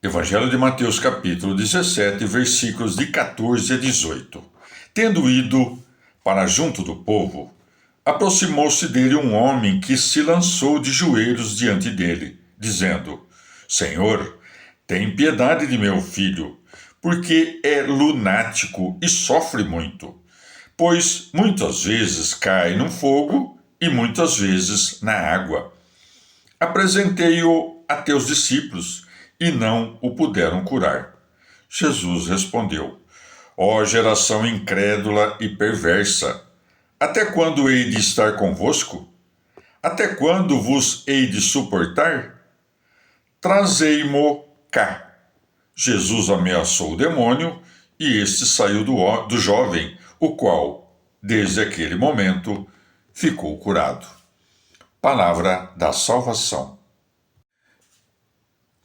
Evangelho de Mateus, capítulo 17, versículos de 14 a 18. Tendo ido para junto do povo, aproximou-se dele um homem que se lançou de joelhos diante dele, dizendo: Senhor, tem piedade de meu filho, porque é lunático e sofre muito, pois muitas vezes cai no fogo e muitas vezes na água. Apresentei-o a teus discípulos e não o puderam curar. Jesus respondeu: Ó geração incrédula e perversa, até quando hei de estar convosco? Até quando vos hei de suportar? Trazei-mo cá. Jesus ameaçou o demônio e este saiu do jovem, o qual, desde aquele momento, ficou curado. Palavra da salvação.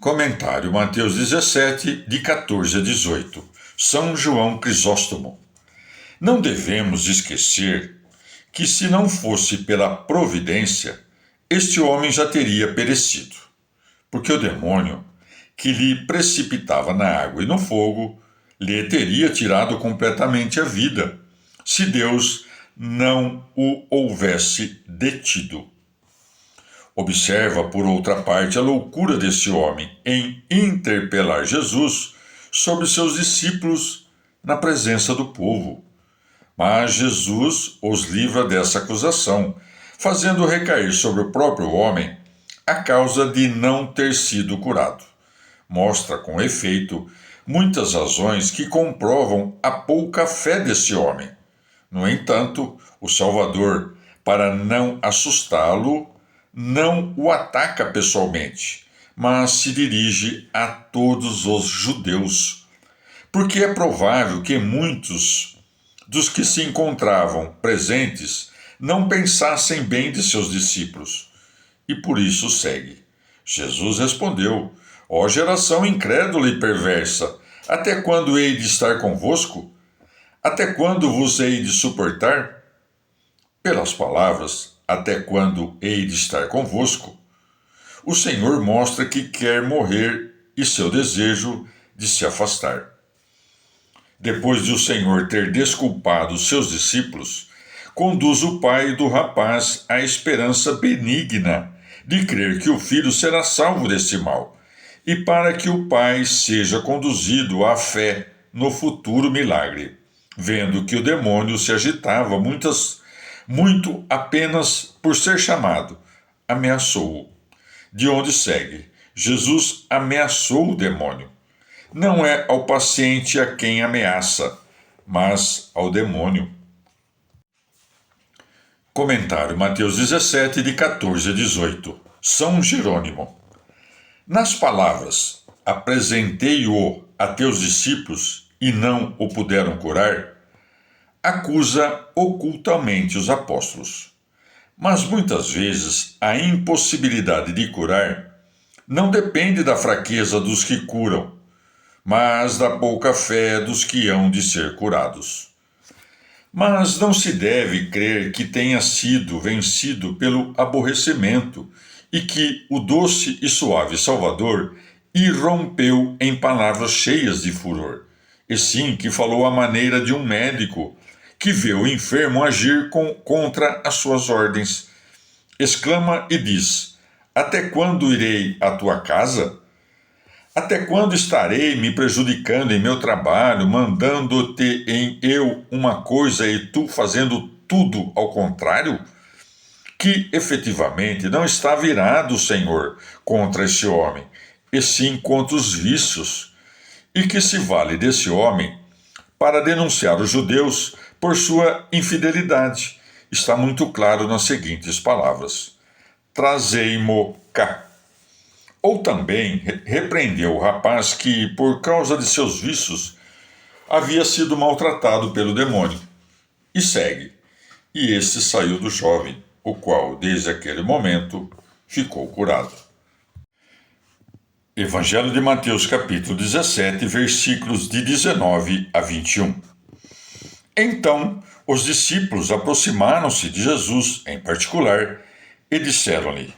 Comentário Mateus 17, de 14 a 18. São João Crisóstomo. Não devemos esquecer que, se não fosse pela providência, este homem já teria perecido, porque o demônio, que lhe precipitava na água e no fogo, lhe teria tirado completamente a vida, se Deus não o houvesse detido. Observa, por outra parte, a loucura desse homem em interpelar Jesus sobre seus discípulos na presença do povo. Mas Jesus os livra dessa acusação, fazendo recair sobre o próprio homem a causa de não ter sido curado. Mostra, com efeito, muitas razões que comprovam a pouca fé desse homem. No entanto, o Salvador, para não assustá-lo, não o ataca pessoalmente, mas se dirige a todos os judeus, porque é provável que muitos dos que se encontravam presentes não pensassem bem de seus discípulos, e por isso segue. Jesus respondeu: Ó geração incrédula e perversa, até quando hei de estar convosco? Até quando vos hei de suportar? Pelas palavras, até quando hei de estar convosco, o Senhor mostra que quer morrer e seu desejo de se afastar. Depois de o Senhor ter desculpado os seus discípulos, conduz o pai do rapaz à esperança benigna de crer que o filho será salvo desse mal, e para que o pai seja conduzido à fé no futuro milagre, vendo que o demônio se agitava muito apenas por ser chamado, ameaçou-o. De onde segue, Jesus ameaçou o demônio. Não é ao paciente a quem ameaça, mas ao demônio. Comentário Mateus 17, de 14 a 18. São Jerônimo. Nas palavras, apresentei-o a teus discípulos e não o puderam curar, acusa ocultamente os apóstolos. Mas muitas vezes a impossibilidade de curar não depende da fraqueza dos que curam, mas da pouca fé dos que hão de ser curados. Mas não se deve crer que tenha sido vencido pelo aborrecimento e que o doce e suave Salvador irrompeu em palavras cheias de furor, e sim que falou à maneira de um médico que vê o enfermo agir contra as suas ordens. Exclama e diz: Até quando irei à tua casa? Até quando estarei me prejudicando em meu trabalho, mandando-te em eu uma coisa e tu fazendo tudo ao contrário? Que efetivamente não está virado o Senhor contra esse homem, e sim contra os vícios, e que se vale desse homem para denunciar os judeus por sua infidelidade. Está muito claro nas seguintes palavras: Trazei-mo cá. Ou também repreendeu o rapaz que, por causa de seus vícios, havia sido maltratado pelo demônio. E segue: E este saiu do jovem, o qual, desde aquele momento, ficou curado. Evangelho de Mateus, capítulo 17, versículos de 19 a 21. Então, os discípulos aproximaram-se de Jesus, em particular, e disseram-lhe: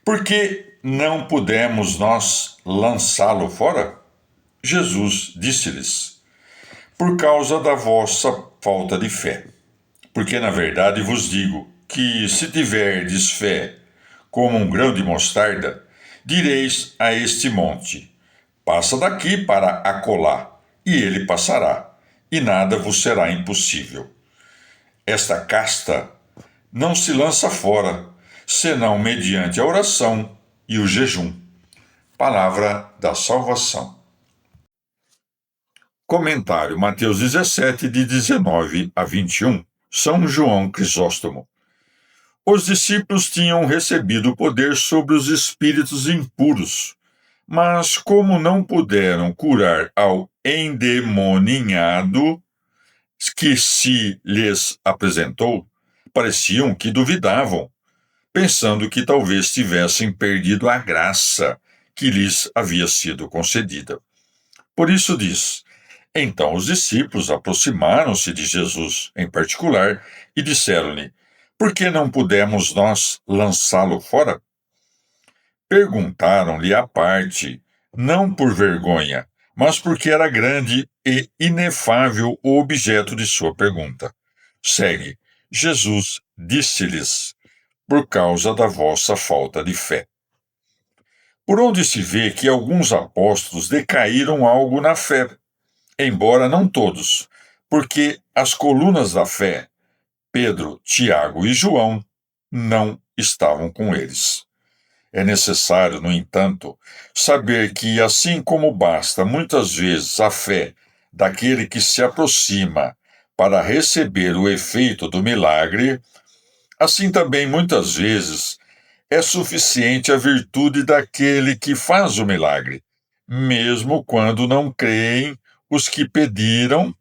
Por que não pudemos nós lançá-lo fora? Jesus disse-lhes: Por causa da vossa falta de fé. Porque na verdade vos digo que, se tiverdes fé como um grão de mostarda, direis a este monte: Passa daqui para acolá, e ele passará, e nada vos será impossível. Esta casta não se lança fora, senão mediante a oração e o jejum. Palavra da salvação. Comentário Mateus 17, de 19 a 21. São João Crisóstomo. Os discípulos tinham recebido poder sobre os espíritos impuros, mas como não puderam curar ao endemoninhado que se lhes apresentou, pareciam que duvidavam, pensando que talvez tivessem perdido a graça que lhes havia sido concedida. Por isso diz: Então os discípulos aproximaram-se de Jesus, em particular, e disseram-lhe: Por que não pudemos nós lançá-lo fora? Perguntaram-lhe à parte, não por vergonha, mas porque era grande e inefável o objeto de sua pergunta. Segue. Jesus disse-lhes: Por causa da vossa falta de fé. Por onde se vê que alguns apóstolos decaíram algo na fé, embora não todos, porque as colunas da fé, Pedro, Tiago e João, não estavam com eles. É necessário, no entanto, saber que, assim como basta muitas vezes a fé daquele que se aproxima para receber o efeito do milagre, assim também muitas vezes é suficiente a virtude daquele que faz o milagre, mesmo quando não creem os que pediram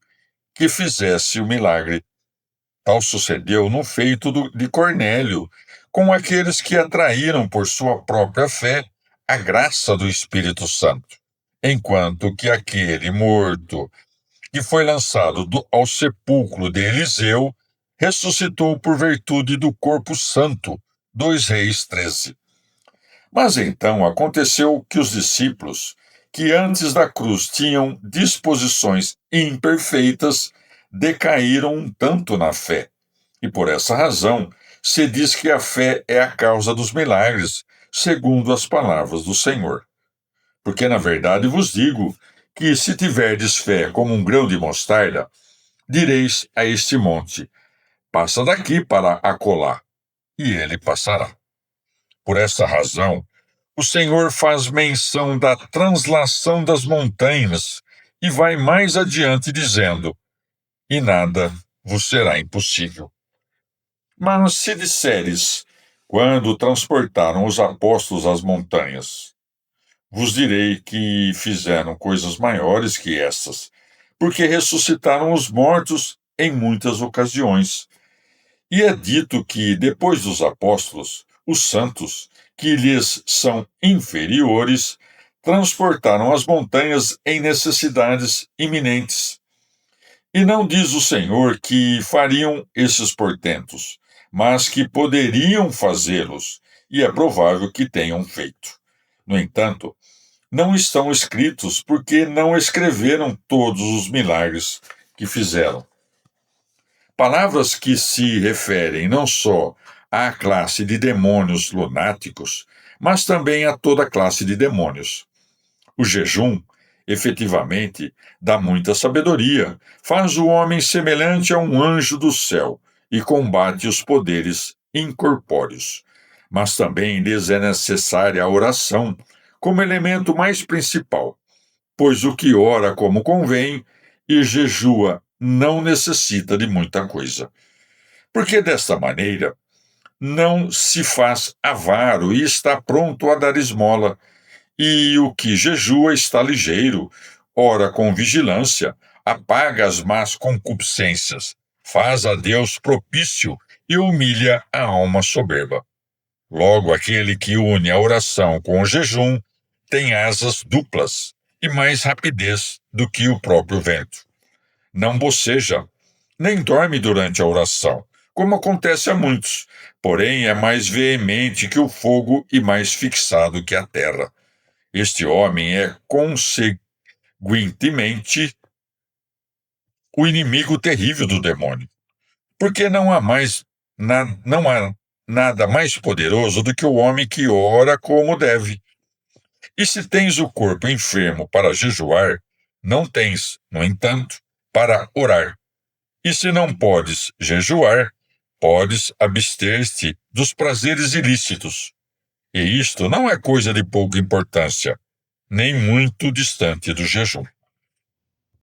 que fizesse o milagre. Tal sucedeu no feito de Cornélio, com aqueles que atraíram por sua própria fé a graça do Espírito Santo, enquanto que aquele morto que foi lançado ao sepulcro de Eliseu ressuscitou por virtude do corpo santo. 2 Reis 13. Mas então aconteceu que os discípulos, que antes da cruz tinham disposições imperfeitas, decaíram um tanto na fé. E por essa razão se diz que a fé é a causa dos milagres, segundo as palavras do Senhor. Porque na verdade vos digo que, se tiverdes fé como um grão de mostarda, direis a este monte: Passa daqui para acolá, e ele passará. Por essa razão, o Senhor faz menção da translação das montanhas e vai mais adiante dizendo: E nada vos será impossível. Mas se disseres, quando transportaram os apóstolos às montanhas, vos direi que fizeram coisas maiores que essas, porque ressuscitaram os mortos em muitas ocasiões. E é dito que, depois dos apóstolos, os santos, que lhes são inferiores, transportaram as montanhas em necessidades iminentes. E não diz o Senhor que fariam esses portentos, mas que poderiam fazê-los, e é provável que tenham feito. No entanto, não estão escritos porque não escreveram todos os milagres que fizeram. Palavras que se referem não só à classe de demônios lunáticos, mas também a toda classe de demônios. O jejum, efetivamente, dá muita sabedoria, faz o homem semelhante a um anjo do céu e combate os poderes incorpóreos. Mas também lhes é necessária a oração como elemento mais principal, pois o que ora como convém e jejua não necessita de muita coisa. Porque desta maneira não se faz avaro e está pronto a dar esmola, e o que jejua está ligeiro, ora com vigilância, apaga as más concupiscências, faz a Deus propício e humilha a alma soberba. Logo, aquele que une a oração com o jejum tem asas duplas e mais rapidez do que o próprio vento. Não boceja, nem dorme durante a oração, como acontece a muitos, porém é mais veemente que o fogo e mais fixado que a terra. Este homem é, conseguintemente, o inimigo terrível do demônio, porque não há nada mais poderoso do que o homem que ora como deve. E se tens o corpo enfermo para jejuar, não tens, no entanto, para orar. E se não podes jejuar, podes abster-te dos prazeres ilícitos. E isto não é coisa de pouca importância, nem muito distante do jejum.